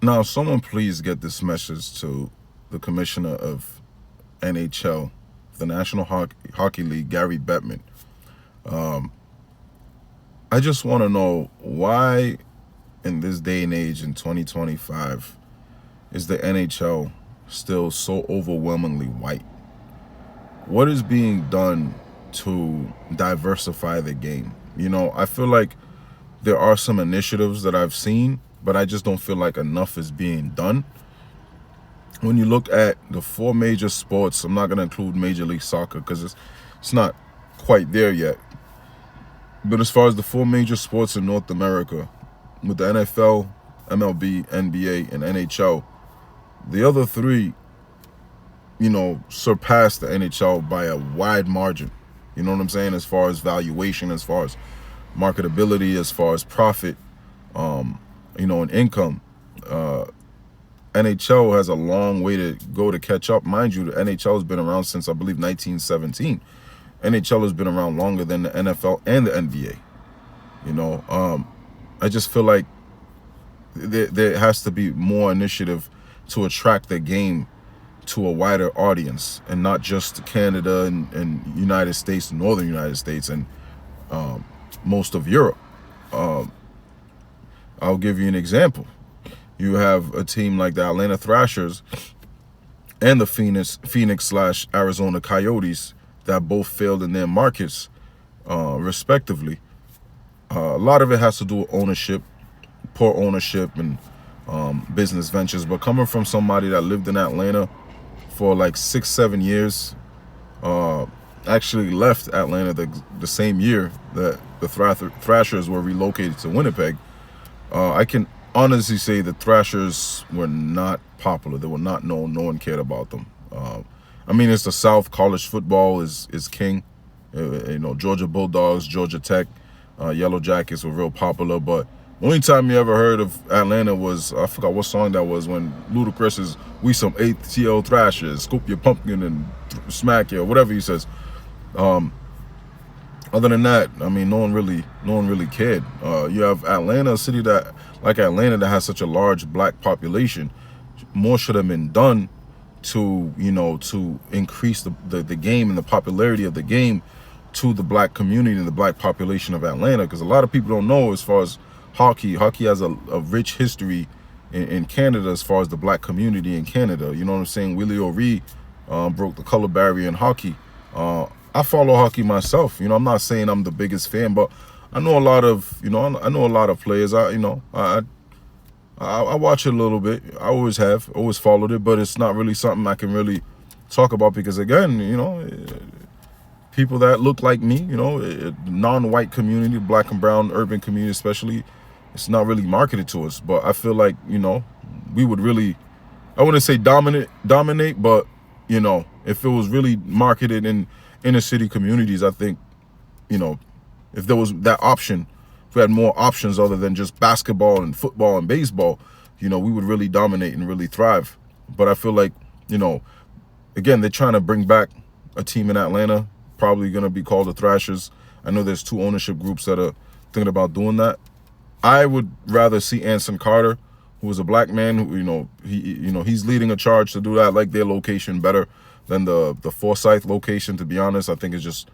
Now, someone please get this message to the commissioner of NHL, the National Hockey League, Gary Bettman. I just want to know why, in this day and age, in 2025, is the NHL still so overwhelmingly white? What is being done to diversify the game? I feel like there are some initiatives that I've seen, but I just don't feel like enough is being done. When you look at the four major sports, I'm not going to include Major League Soccer because it's not quite there yet. But as far as the four major sports in North America, with the NFL, MLB, NBA, and NHL, the other three, surpass the NHL by a wide margin. You know what I'm saying? As far as valuation, as far as marketability, as far as profit, and income. NHL has a long way to go to catch up. Mind you, the NHL has been around since, I believe, 1917. NHL has been around longer than the NFL and the NBA. I just feel like there has to be more initiative to attract the game to a wider audience, and not just Canada and United States, northern United States, and most of Europe. I'll give you an example. You have a team like the Atlanta Thrashers and the Phoenix slash Arizona Coyotes that both failed in their markets, respectively. A lot of it has to do with ownership, poor ownership, and business ventures. But coming from somebody that lived in Atlanta for like 6-7 years, actually left Atlanta the same year that the Thrashers were relocated to Winnipeg, I can honestly say the Thrashers were not popular. They were not known. No one cared about them. It's the South. College football is king. Georgia Bulldogs, Georgia Tech, Yellow Jackets were real popular. But the only time you ever heard of Atlanta was, I forgot what song that was, when Ludacris is, "We some ATL Thrashers, scoop your pumpkin and smack you," or whatever he says. Other than that, no one really cared. You have Atlanta, a city like Atlanta, that has such a large black population. More should have been done to increase the game and the popularity of the game to the black community and the black population of Atlanta, because a lot of people don't know, as far as hockey has a rich history in Canada, as far as the black community in Canada. You know what I'm saying? Willie O'Ree broke the color barrier in hockey. I follow hockey myself. I'm not saying I'm the biggest fan, but I know a lot of I know a lot of players. I watch it a little bit. I always followed it, but it's not really something I can really talk about, because again, people that look like me, non-white community, black and brown urban community especially, it's not really marketed to us. But I feel like we would really, I wouldn't say dominate, but if it was really marketed in inner city communities, I think, if there was that option, if we had more options other than just basketball and football and baseball, we would really dominate and really thrive. But I feel like, again, they're trying to bring back a team in Atlanta, probably going to be called the Thrashers. I know there's two ownership groups that are thinking about doing that. I would rather see Anson Carter, who is a black man, who, he's leading a charge to do that. I like their location better than the Forsyth location, to be honest. I think it's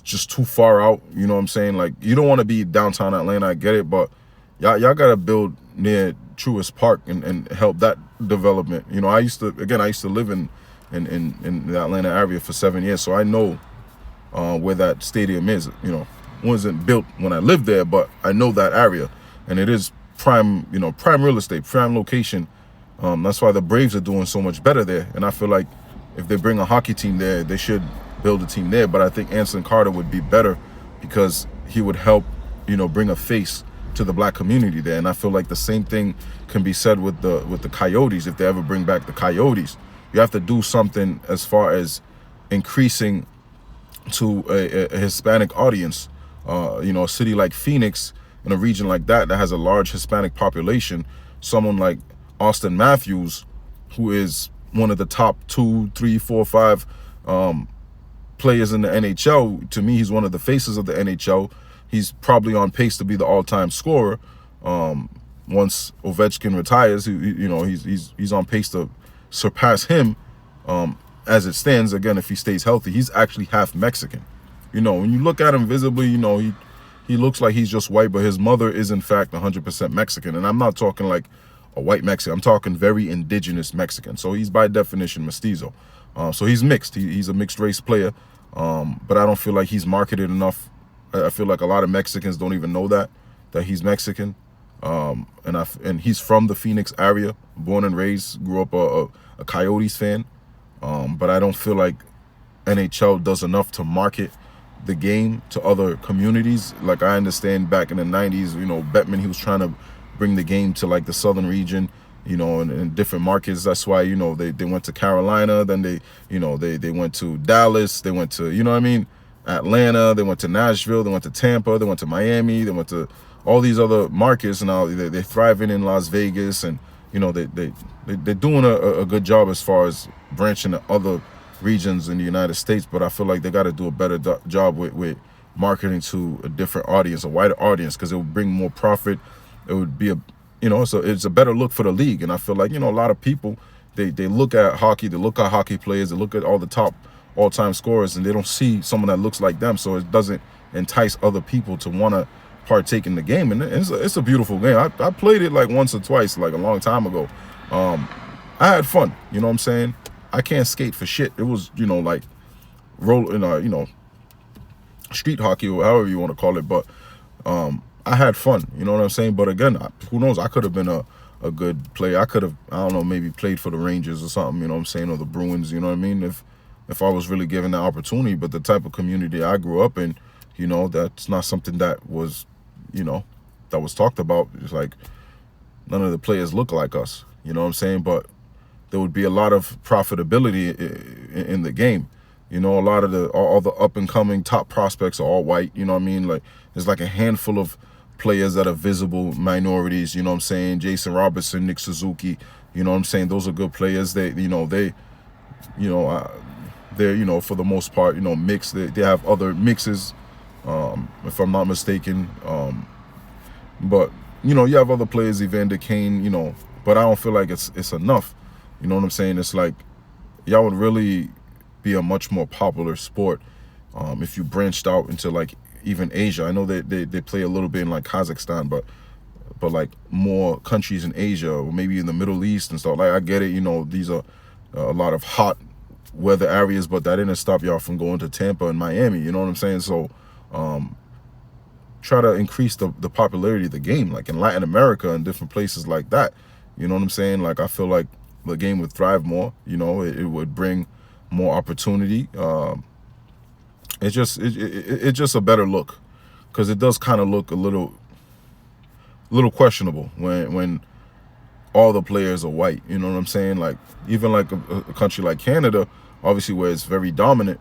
just too far out. You know what I'm saying? Like, you don't want to be downtown Atlanta, I get it, but y'all got to build near Truist Park and help that development. I used to live in the Atlanta area for 7 years, so I know where that stadium is. It wasn't built when I lived there, but I know that area, and it is prime real estate, prime location. That's why the Braves are doing so much better there, and I feel like if they bring a hockey team there, they should build a team there. But I think Anson Carter would be better, because he would help, bring a face to the black community there. And I feel like the same thing can be said with the Coyotes. If they ever bring back the Coyotes, you have to do something as far as increasing to a Hispanic audience. A city like Phoenix, in a region like that has a large Hispanic population, someone like Austin Matthews, who is one of the top 2, 3, 4, 5 players in the NHL. To me, he's one of the faces of the NHL. He's probably on pace to be the all-time scorer. once Ovechkin retires, he's on pace to surpass him. As it stands, again, if he stays healthy, he's actually half Mexican. When you look at him visibly, he looks like he's just white, but his mother is in fact 100% Mexican. And I'm not talking like a white Mexican. I'm talking very indigenous Mexican. So he's by definition mestizo. So he's mixed. He's a mixed race player. But I don't feel like he's marketed enough. I feel like a lot of Mexicans don't even know that he's Mexican. And he's from the Phoenix area, born and raised, grew up a Coyotes fan. But I don't feel like NHL does enough to market the game to other communities. Like, I understand back in the 90s, Bettman, he was trying to bring the game to like the southern region, in different markets. That's why, they went to Carolina, then they went to Dallas, they went to, Atlanta, they went to Nashville, they went to Tampa, they went to Miami, they went to all these other markets. Now they're thriving in Las Vegas, and they're doing a good job as far as branching to other regions in the United States. But I feel like they got to do a better job with marketing to a different audience, a wider audience, because it would bring more profit. It would be so it's a better look for the league. And I feel like, a lot of people, they look at hockey, they look at hockey players, they look at all the top all-time scorers, and they don't see someone that looks like them. So it doesn't entice other people to want to partake in the game. And it's a beautiful game. I played it like once or twice, like a long time ago. I had fun. You know what I'm saying? I can't skate for shit. It was, like rolling, street hockey, or however you want to call it. But I had fun. You know what I'm saying? But again, who knows? I could have been a good player. I could have, I don't know, maybe played for the Rangers or something. You know what I'm saying? Or the Bruins. You know what I mean? If I was really given the opportunity. But the type of community I grew up in, that's not something that was, that was talked about. It's like none of the players look like us. You know what I'm saying? But there would be a lot of profitability in the game. A lot of all the up and coming top prospects are all white. You know what I mean? Like, there's like a handful of players that are visible minorities. You know what I'm saying? Jason Robertson, Nick Suzuki. You know what I'm saying? Those are good players. They're for the most part, mixed. They have other mixes, if I'm not mistaken. But you have other players, Evander Kane. But I don't feel like it's enough. You know what I'm saying? It's like, y'all would really be a much more popular sport if you branched out into like even Asia. I know they play a little bit in like Kazakhstan, but like more countries in Asia, or maybe in the Middle East and stuff. Like, I get it, these are a lot of hot weather areas, but that didn't stop y'all from going to Tampa and Miami. You know what I'm saying? So try to increase the popularity of the game, like in Latin America and different places like that. You know what I'm saying? Like, I feel like the game would thrive more. It would bring more opportunity. It's just a better look, because it does kind of look a little questionable when all the players are white. You know what I'm saying? Like, even like a country like Canada, obviously, where it's very dominant,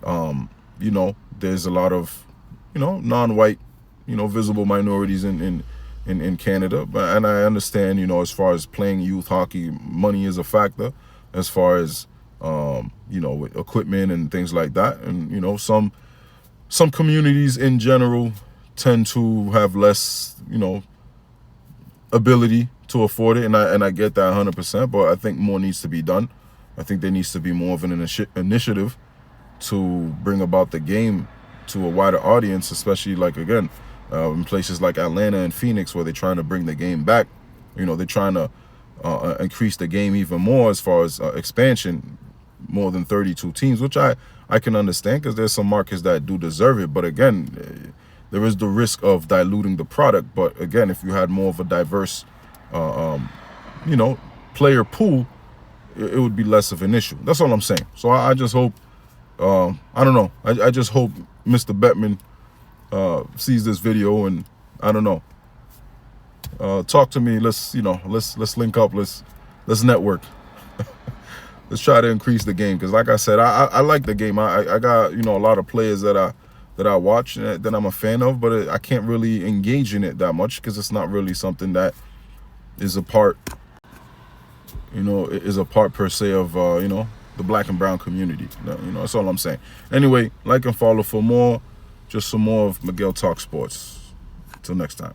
there's a lot of non-white, visible minorities in Canada. And I understand, as far as playing youth hockey, money is a factor, as far as with equipment and things like that. And some communities in general tend to have less ability to afford it, and I get that 100%. But I think more needs to be done. I think there needs to be more of an initiative to bring about the game to a wider audience, especially like, again, in places like Atlanta and Phoenix, where they're trying to bring the game back. They're trying to increase the game even more as far as expansion, more than 32 teams, which I can understand, because there's some markets that do deserve it. But again, there is the risk of diluting the product. But again, if you had more of a diverse, player pool, it would be less of an issue. That's all I'm saying. So I just hope, I don't know. I just hope Mr. Bettman sees this video, and I don't know. Talk to me. Let's link up. Let's network. Let's try to increase the game, because like I said, I like the game. I got a lot of players that I watch and that I'm a fan of, but I can't really engage in it that much, because it's not really something that is a part per se of the black and brown community. That's all I'm saying. Anyway, like and follow for more, just some more of Miguel Talk Sports. Till next time.